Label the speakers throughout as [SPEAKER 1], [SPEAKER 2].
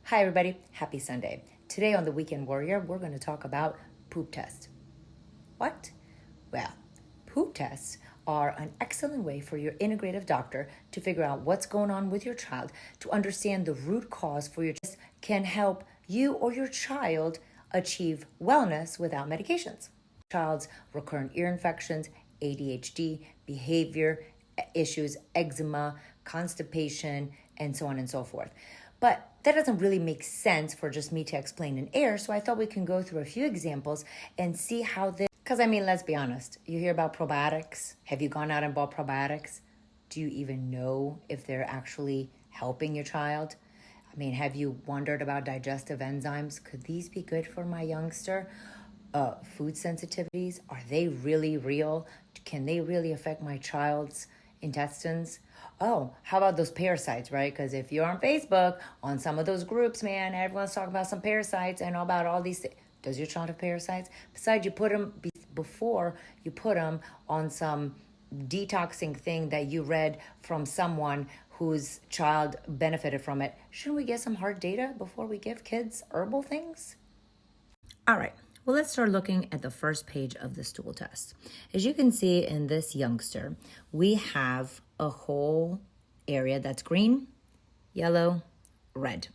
[SPEAKER 1] Hi everybody, happy Sunday. Today on The Weekend Warrior, we're going to talk about poop tests. What? Well, poop tests are an excellent way for your integrative doctor to figure out what's going on with your child, to understand the root cause for your test can help you or your child achieve wellness without medications. Child's recurrent ear infections, ADHD, behavior issues, eczema, constipation, and so on and so forth. But that doesn't really make sense for just me to explain in air, so I thought we can go through a few examples and see how this, because let's be honest, you hear about probiotics. Have you gone out and bought probiotics? Do you even know if they're actually helping your child? Have you wondered about digestive enzymes? Could these be good for my youngster? Food sensitivities, are they really real? Can they really affect my child's intestines? Oh, how about those parasites, right? Because if you're on Facebook, on some of those groups, man, everyone's talking about some parasites and about all these things. Does your child have parasites? Besides, you put them, before you put them on some detoxing thing that you read from someone whose child benefited from it. Shouldn't we get some hard data before we give kids herbal things? All right. Well, let's start looking at the first page of the stool test. As you can see in this youngster, we have a whole area that's green, yellow, red.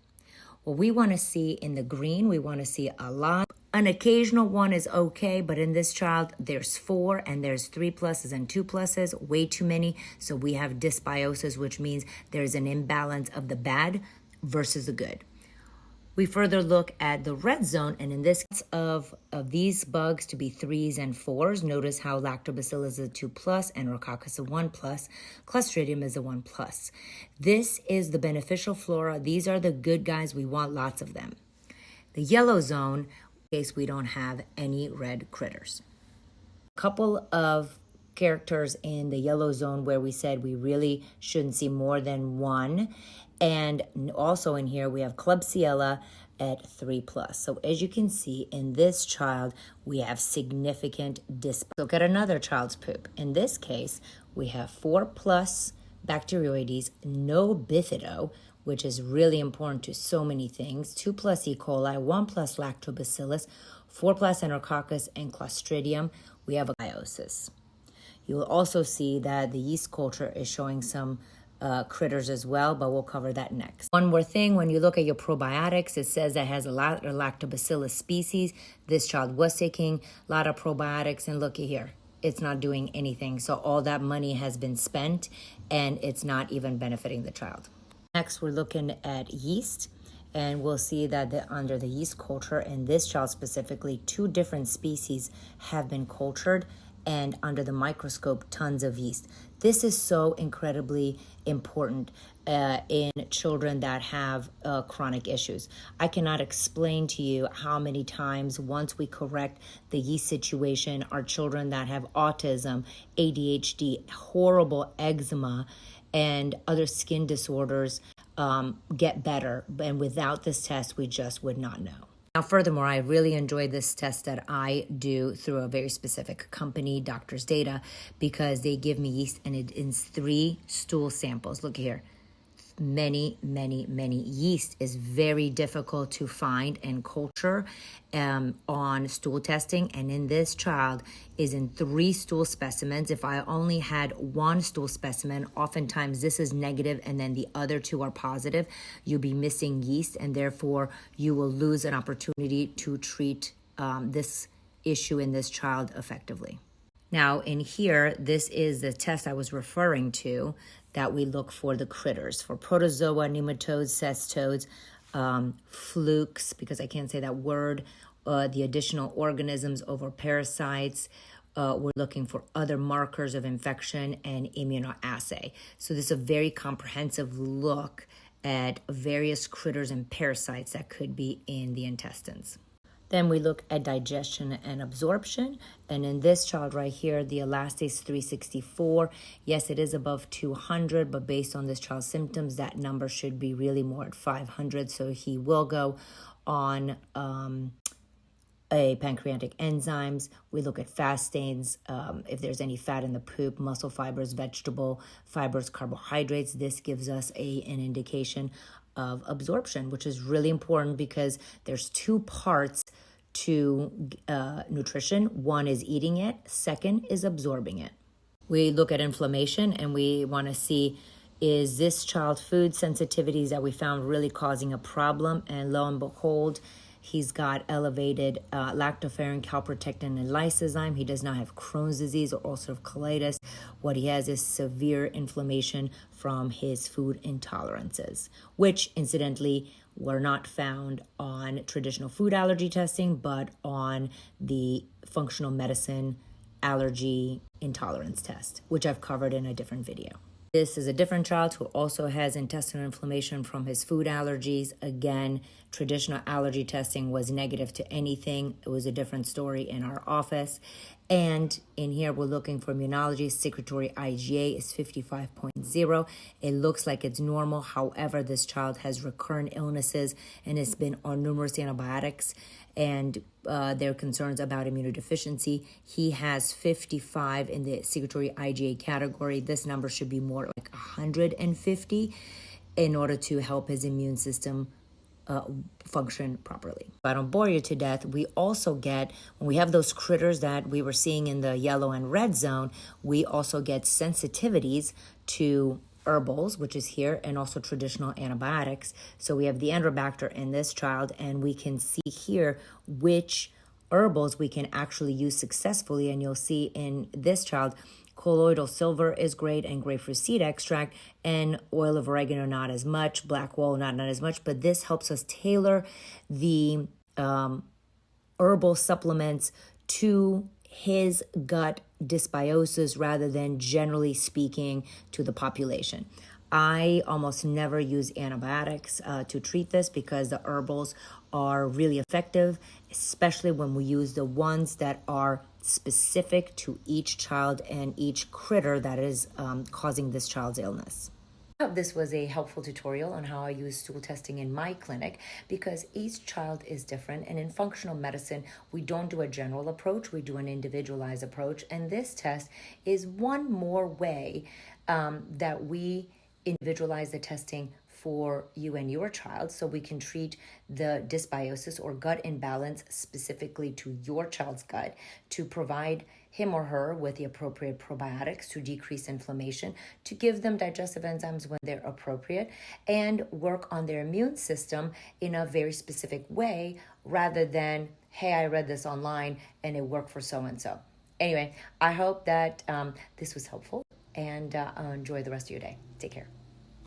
[SPEAKER 1] What we want to see in the green, we want to see a lot. An occasional one is okay, but in this child, there's 4 and there's 3 pluses and 2 pluses, way too many. So we have dysbiosis, which means there's an imbalance of the bad versus the good. We further look at the red zone, and in this case of these bugs to be 3s and 4s, notice how lactobacillus is a 2 plus and Rhococcus a 1 plus, Clostridium is a 1 plus. This is the beneficial flora. These are the good guys. We want lots of them. The yellow zone, in case we don't have any red critters. A couple of characters in the yellow zone where we said we really shouldn't see more than one. And also in here, we have Klebsiella at 3 plus. So as you can see in this child, we have significant Look at another child's poop. In this case, we have 4 plus bacteroides, no bifido, which is really important to so many things, 2 plus E. coli, 1 plus lactobacillus, 4 plus Enterococcus and Clostridium. We have a biosis. You will also see that the yeast culture is showing some critters as well, but we'll cover that next. One more thing, when you look at your probiotics, it says that it has a lot of lactobacillus species. This child was taking a lot of probiotics, and look at here, it's not doing anything. So all that money has been spent, and it's not even benefiting the child. Next, we're looking at yeast, and we'll see that under the yeast culture, in this child specifically, 2 different species have been cultured, and under the microscope, tons of yeast. This is so incredibly important in children that have chronic issues. I cannot explain to you how many times once we correct the yeast situation, our children that have autism, ADHD, horrible eczema, and other skin disorders get better. And without this test, we just would not know. Now, furthermore, I really enjoy this test that I do through a very specific company, Doctor's Data, because they give me yeast and it is 3 stool samples. Look here. Many yeast is very difficult to find and culture on stool testing, and in this child is in 3 stool specimens. If I only had 1 stool specimen, oftentimes this is negative and then the other 2 are positive. You'll be missing yeast, and therefore you will lose an opportunity to treat this issue in this child effectively. Now in here, this is the test I was referring to that we look for the critters, for protozoa, nematodes, cestodes, flukes, because I can't say that word, the additional organisms over parasites. We're looking for other markers of infection and immunoassay. So this is a very comprehensive look at various critters and parasites that could be in the intestines. Then we look at digestion and absorption. And in this child right here, the elastase 364. Yes, it is above 200, but based on this child's symptoms, that number should be really more at 500. So he will go on pancreatic enzymes. We look at fat stains, if there's any fat in the poop, muscle fibers, vegetable fibers, carbohydrates. This gives us an indication of absorption, which is really important because there's two parts to nutrition. One is eating it, second is absorbing it. We look at inflammation and we want to see, is this child food sensitivities that we found really causing a problem? And lo and behold, he's got elevated lactoferrin, calprotectin, and lysozyme. He does not have Crohn's disease or ulcerative colitis. What he has is severe inflammation from his food intolerances, which incidentally were not found on traditional food allergy testing, but on the functional medicine allergy intolerance test, which I've covered in a different video. This is a different child who also has intestinal inflammation from his food allergies. Again, traditional allergy testing was negative to anything. It was a different story in our office. And in here, we're looking for immunology. Secretory IgA is 55.0. It looks like it's normal. However, this child has recurrent illnesses and has been on numerous antibiotics, and there are concerns about immunodeficiency. He has 55 in the secretory IgA category. This number should be more like 150 in order to help his immune system function properly. I don't bore you to death. We also get, when we have those critters that we were seeing in the yellow and red zone, we also get sensitivities to herbals, which is here, and also traditional antibiotics. So we have the Enterobacter in this child, and we can see here which herbals we can actually use successfully. And you'll see in this child, colloidal silver is great, and grapefruit seed extract, and oil of oregano not as much, black walnut not as much, but this helps us tailor the herbal supplements to his gut dysbiosis rather than generally speaking to the population. I almost never use antibiotics to treat this because the herbals are really effective, especially when we use the ones that are specific to each child and each critter that is causing this child's illness. I hope this was a helpful tutorial on how I use stool testing in my clinic, because each child is different, and in functional medicine we don't do a general approach, we do an individualized approach, and this test is one more way that we individualize the testing for you and your child, so we can treat the dysbiosis or gut imbalance specifically to your child's gut, to provide him or her with the appropriate probiotics to decrease inflammation, to give them digestive enzymes when they're appropriate, and work on their immune system in a very specific way rather than, hey, I read this online and it worked for so-and-so. Anyway, I hope that this was helpful, and enjoy the rest of your day. Take care.